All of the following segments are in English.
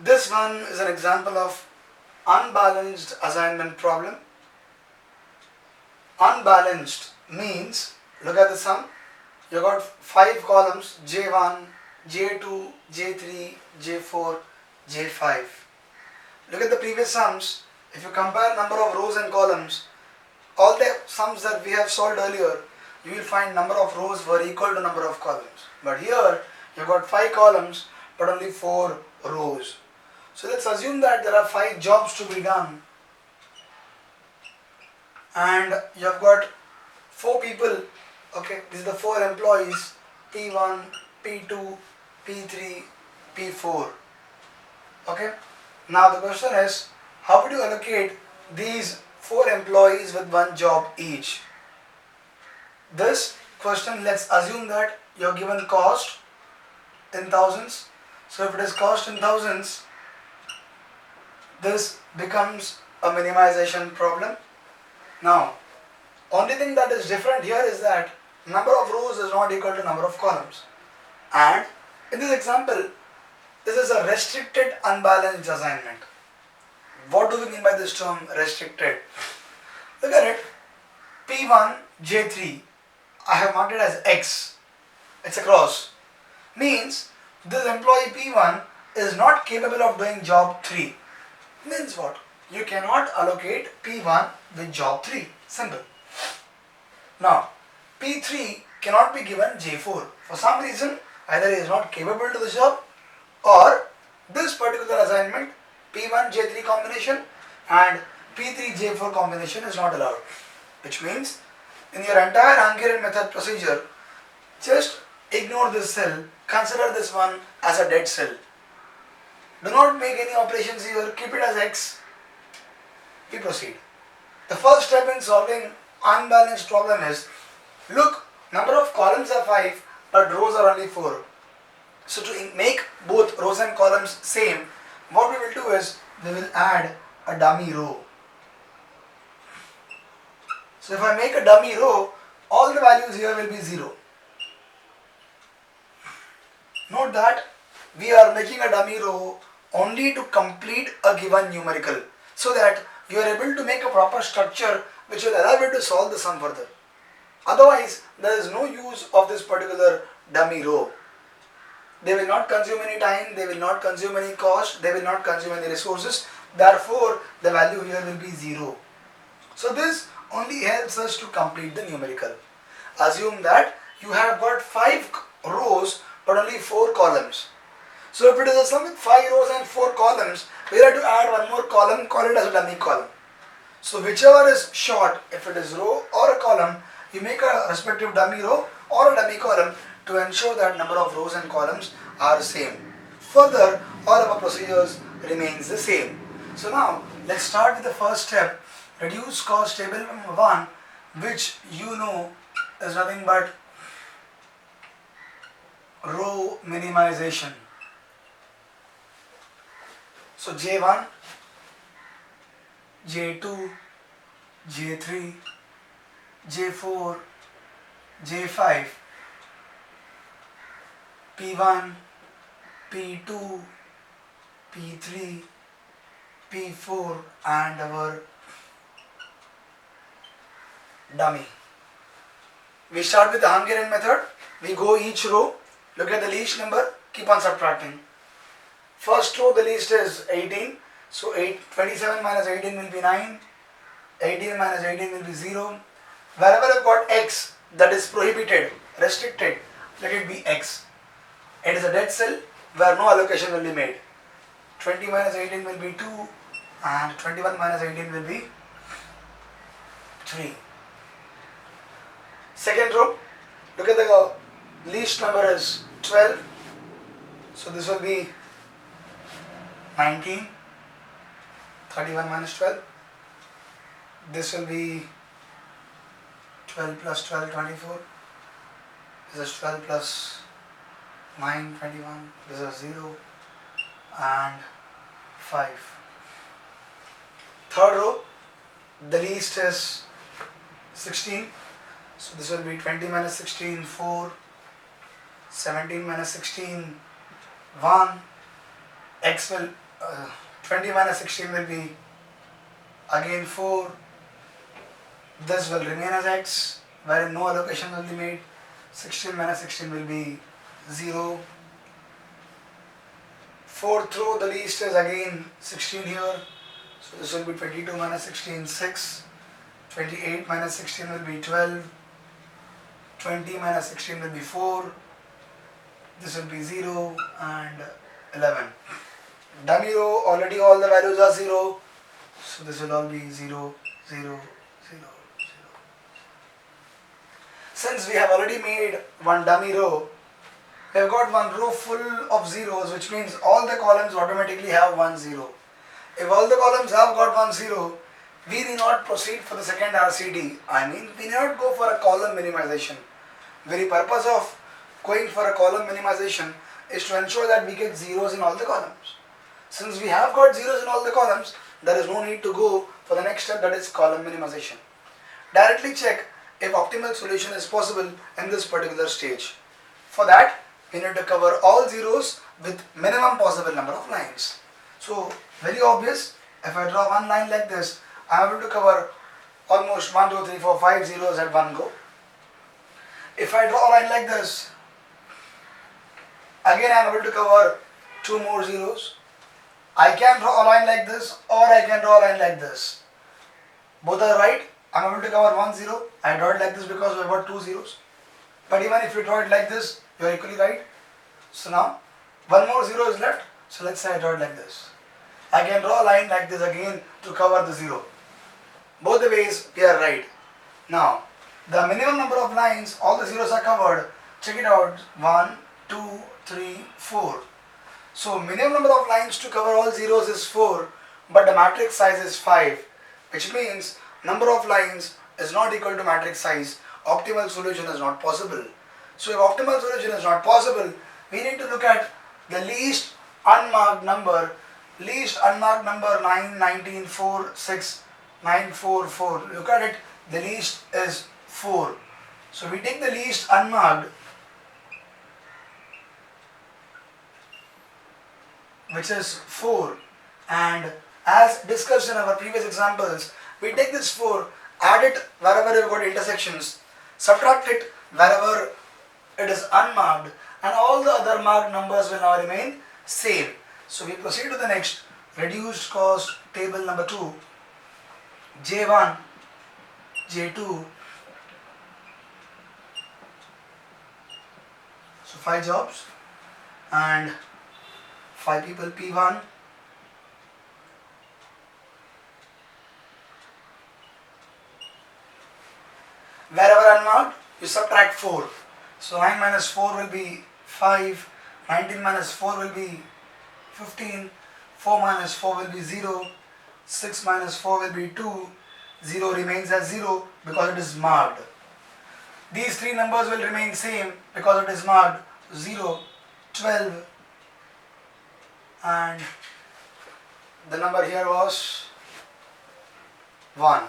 This one is an example of unbalanced assignment problem. Unbalanced means, look at the sum, you got 5 columns, J1, J2, J3, J4, J5. Look at the previous sums. If you compare number of rows and columns, all the sums that we have solved earlier, you will find number of rows were equal to number of columns. But here, you got 5 columns but only 4 rows. So let's assume that there are 5 jobs to be done and you have got 4 people. Okay, these are the 4 employees, P1, P2, P3, P4. Okay, now the question is, how would you allocate these 4 employees with 1 job each? This question, let's assume that you are given cost in thousands. So if it is cost in thousands, this becomes a minimization problem. Now, only thing that is different here is that number of rows is not equal to number of columns. And in this example, this is a restricted unbalanced assignment. What do we mean by this term restricted? Look at it. P1, J3, I have marked it as X. It's a cross. Means this employee P1 is not capable of doing job 3. Means what? You cannot allocate P1 with job 3. Simple. Now, P3 cannot be given J4. For some reason, either he is not capable to the job or this particular assignment, P1 J3 combination and P3 J4 combination is not allowed. Which means, in your entire Hungarian method procedure, just ignore this cell, consider this one as a dead cell. Do not make any operations here, keep it as X. We proceed. The first step in solving unbalanced problem is, look, number of columns are 5 but rows are only 4. So to make both rows and columns same, what we will do is, we will add a dummy row. So if I make a dummy row, all the values here will be 0. Note that we are making a dummy row only to complete a given numerical, so that you are able to make a proper structure which will allow you to solve the sum further. Otherwise, there is no use of this particular dummy row. They will not consume any time, they will not consume any cost, they will not consume any resources. Therefore, the value here will be 0. So this only helps us to complete the numerical. Assume that you have got 5 rows but only 4 columns. So if it is a sum with 5 rows and 4 columns, we have to add one more column, call it as a dummy column. So whichever is short, if it is row or a column, you make a respective dummy row or a dummy column to ensure that number of rows and columns are the same. Further, all of our procedures remains the same. So now, let's start with the first step, reduce cost table number 1, which you know is nothing but row minimization. So J1, J2, J3, J4, J5, P1, P2, P3, P4 and our dummy. We start with the Hungarian method. We go each row, look at the least number, keep on subtracting. First row, the least is 18. So 27 minus 18 will be 9. 18 minus 18 will be 0. Wherever I've got X, that is prohibited, restricted, let it be X. It is a dead cell where no allocation will be made. 20 minus 18 will be 2 and 21 minus 18 will be 3. Second row, look at the least number is 12. So this will be 19. 31 minus 12. This will be 12 plus 12, 24. This is 12 plus 9, 21. This is 0 and 5. Third row, the least is 16. So this will be 20 minus 16, 4. 17 minus 16, 1. X will 20 minus 16 will be again 4. This will remain as x, wherein no allocation will be made. 16 minus 16 will be 0. 4th row, the least is again 16 here. So this will be 22 minus 16, 6. 28 minus 16 will be 12. 20 minus 16 will be 4. This will be 0 and 11. Dummy row, already all the values are 0. So this will all be 0, 0, 0, 0. Since we have already made one dummy row, we have got one row full of zeros, which means all the columns automatically have 1 0. If all the columns have got 1 0, we need not proceed for the second RCD. I mean, we need not go for a column minimization. Very purpose of going for a column minimization is to ensure that we get zeros in all the columns. Since we have got zeros in all the columns, there is no need to go for the next step, that is column minimization. Directly check if optimal solution is possible in this particular stage. For that, we need to cover all zeros with minimum possible number of lines. So, very obvious, if I draw one line like this, I am able to cover almost 1, 2, 3, 4, 5 zeros at one go. If I draw a line like this, again I am able to cover 2 more zeros. I can draw a line like this, or I can draw a line like this. Both are right. I am able to cover 1 0. I draw it like this because we have got 2 zeros. But even if you draw it like this, you are equally right. So now, one more 0 is left. So let's say I draw it like this. I can draw a line like this again to cover the 0. Both the ways we are right. Now, the minimum number of lines, all the zeros are covered. Check it out. 1, 2, 3, 4. So minimum number of lines to cover all zeros is 4, but the matrix size is 5, which means number of lines is not equal to matrix size. Optimal solution is not possible. So if optimal solution is not possible, we need to look at the least unmarked number. Least unmarked number 9, 19, 4, 6, 9, 4, 4. Look at it, the least is 4. So we take the least unmarked, which is 4, and as discussed in our previous examples, we take this 4, add it wherever you've got intersections, subtract it wherever it is unmarked, and all the other marked numbers will now remain same. So we proceed to the next reduced cost table number 2, J1, J2, so 5 jobs and 5 people P1, wherever unmarked you subtract 4. So 9 minus 4 will be 5, 19 minus 4 will be 15, 4 minus 4 will be 0, 6 minus 4 will be 2, 0 remains as 0 because it is marked. These 3 numbers will remain same because it is marked. 0, 12, and the number here was 1.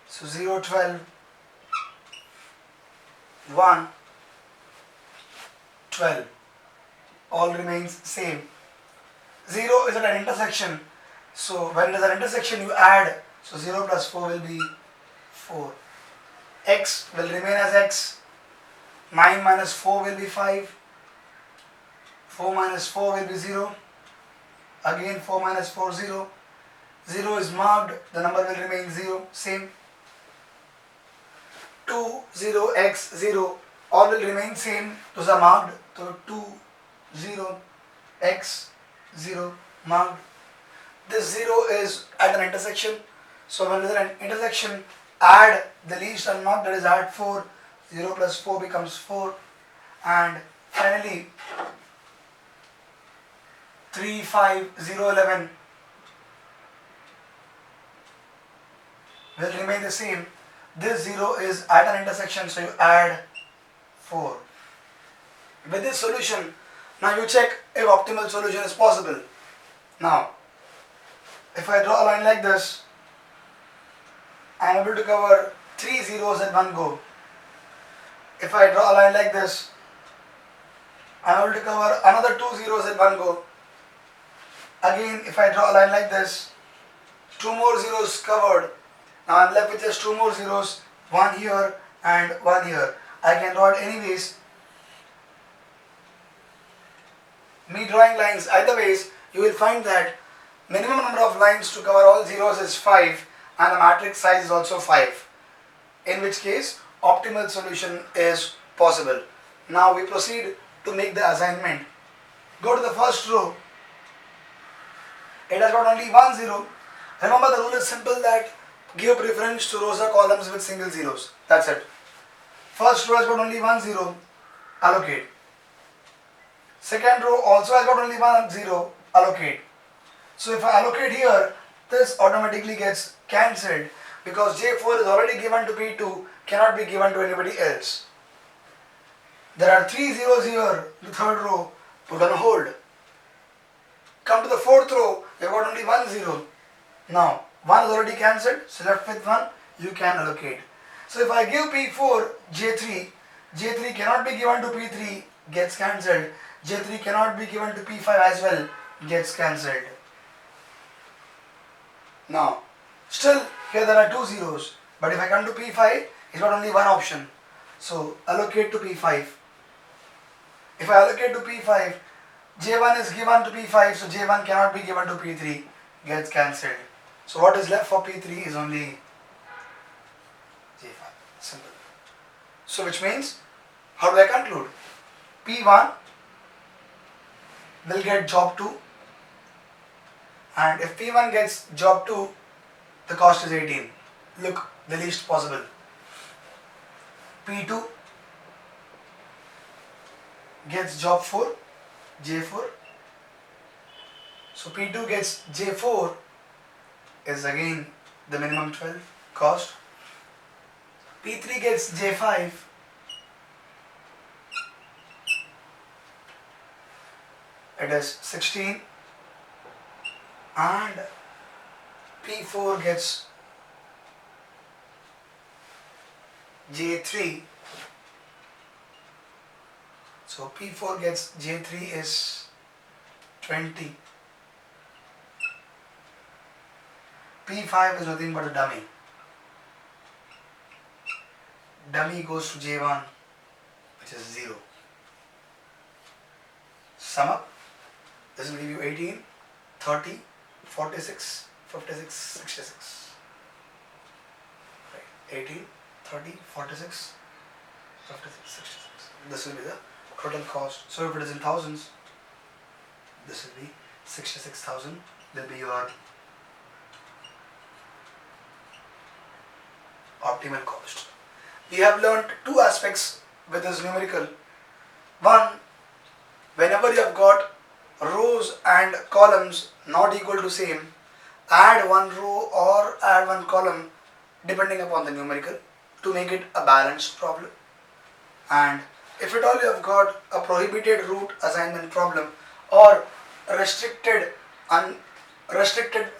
So 0, 12, 1, 12, all remains same. 0 is at an intersection, so when it is an intersection you add, so 0 plus 4 will be 4. X will remain as x, 9 minus 4 will be 5, 4 minus 4 will be 0, again 4 minus 4 0, 0 is marked, the number will remain 0, same. 2, 0, x, 0, all will remain same, those are marked, so 2, 0, x, 0, marked. This 0 is at an intersection, so when there is an intersection, add the least unmarked, that is add 4, 0 plus 4 becomes 4, and finally 3, 5, 0, 11 will remain the same. This 0 is at an intersection, so you add 4. With this solution, now you check if optimal solution is possible. Now, if I draw a line like this, I am able to cover 3 zeros at one go. If I draw a line like this, I am able to cover another 2 zeros at one go. Again, if I draw a line like this, 2 more zeros covered. Now I'm left with just 2 more zeros, one here and one here. I can draw it anyways. Me drawing lines either ways, you will find that minimum number of lines to cover all zeros is 5 and the matrix size is also 5. In which case, optimal solution is possible. Now we proceed to make the assignment. Go to the first row. It has got only one zero. Remember, the rule is simple, that give preference to rows or columns with single zeros. That's it. First row has got only one zero. Allocate. Second row also has got only one zero. Allocate. So if I allocate here, this automatically gets cancelled because J4 is already given to P2, cannot be given to anybody else. There are 3 zeros here, the third row, put on hold. Come to the fourth row, you have got only one zero. Now, one is already cancelled, so left with one, you can allocate. So if I give P4, J3, J3 cannot be given to P3, gets cancelled. J3 cannot be given to P5 as well, gets cancelled. Now, still here there are two zeros, but if I come to P5, it's got only one option. So allocate to P5. If I allocate to P5, J1 is given to P5, so J1 cannot be given to P3, gets cancelled. So what is left for P3 is only J5. Simple. So which means, how do I conclude? P1 will get job 2, and if P1 gets job 2, the cost is 18. Look, the least possible. P2 gets job 4, J4. So P2 gets J4 is again the minimum 12 cost. P3 gets J5. It is 16, and P4 gets J3. So P4 gets J3 is 20. P5 is nothing but a dummy. Dummy goes to J1, which is 0. Sum up. This will give you 18, 30, 46, 56, 66. Right. 18, 30, 46, 56, 66. This will be the total cost. So if it is in thousands, this will be 66,000 will be your optimal cost. We have learned two aspects with this numerical. One, whenever you have got rows and columns not equal to same, add one row or add one column depending upon the numerical to make it a balanced problem. And if at all you have got a prohibited root assignment problem or restricted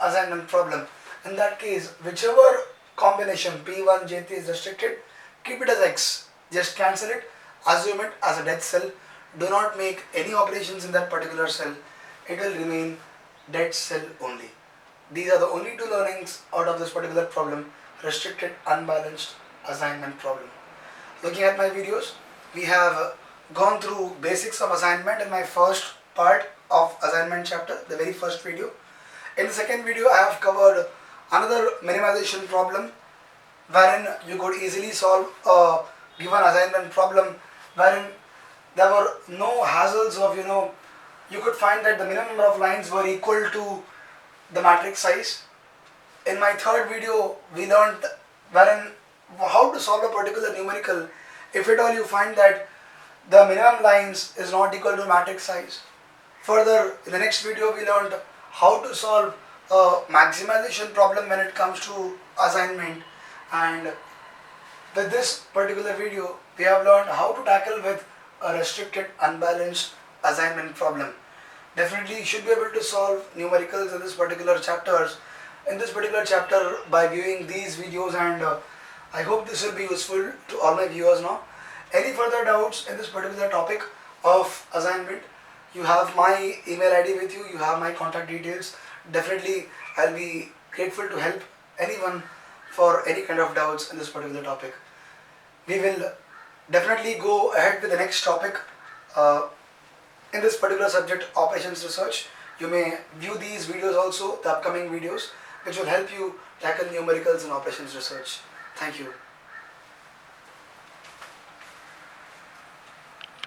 assignment problem, in that case whichever combination P1, J3 is restricted, keep it as X. Just cancel it, assume it as a dead cell. Do not make any operations in that particular cell. It will remain dead cell only. These are the only two learnings out of this particular problem, restricted unbalanced assignment problem. Looking at my videos, we have gone through basics of assignment in my first part of assignment chapter, the very first video. In the second video, I have covered another minimization problem wherein you could easily solve a given assignment problem wherein there were no hassles of, you could find that the minimum number of lines were equal to the matrix size. In my third video, we learned wherein how to solve a particular numerical if at all you find that the minimum lines is not equal to matrix size. Further, in the next video, we learned how to solve a maximization problem when it comes to assignment, and with this particular video, we have learned how to tackle with a restricted unbalanced assignment problem. Definitely you should be able to solve numericals in this particular chapter by viewing these videos, and I hope this will be useful to all my viewers now. Any further doubts in this particular topic of assignment, You have my email ID with you, you have my contact details. Definitely I'll be grateful to help anyone for any kind of doubts in this particular topic. We will definitely go ahead with the next topic in this particular subject, operations research. You may view these videos also, the upcoming videos, which will help you tackle numericals and operations research. Thank you.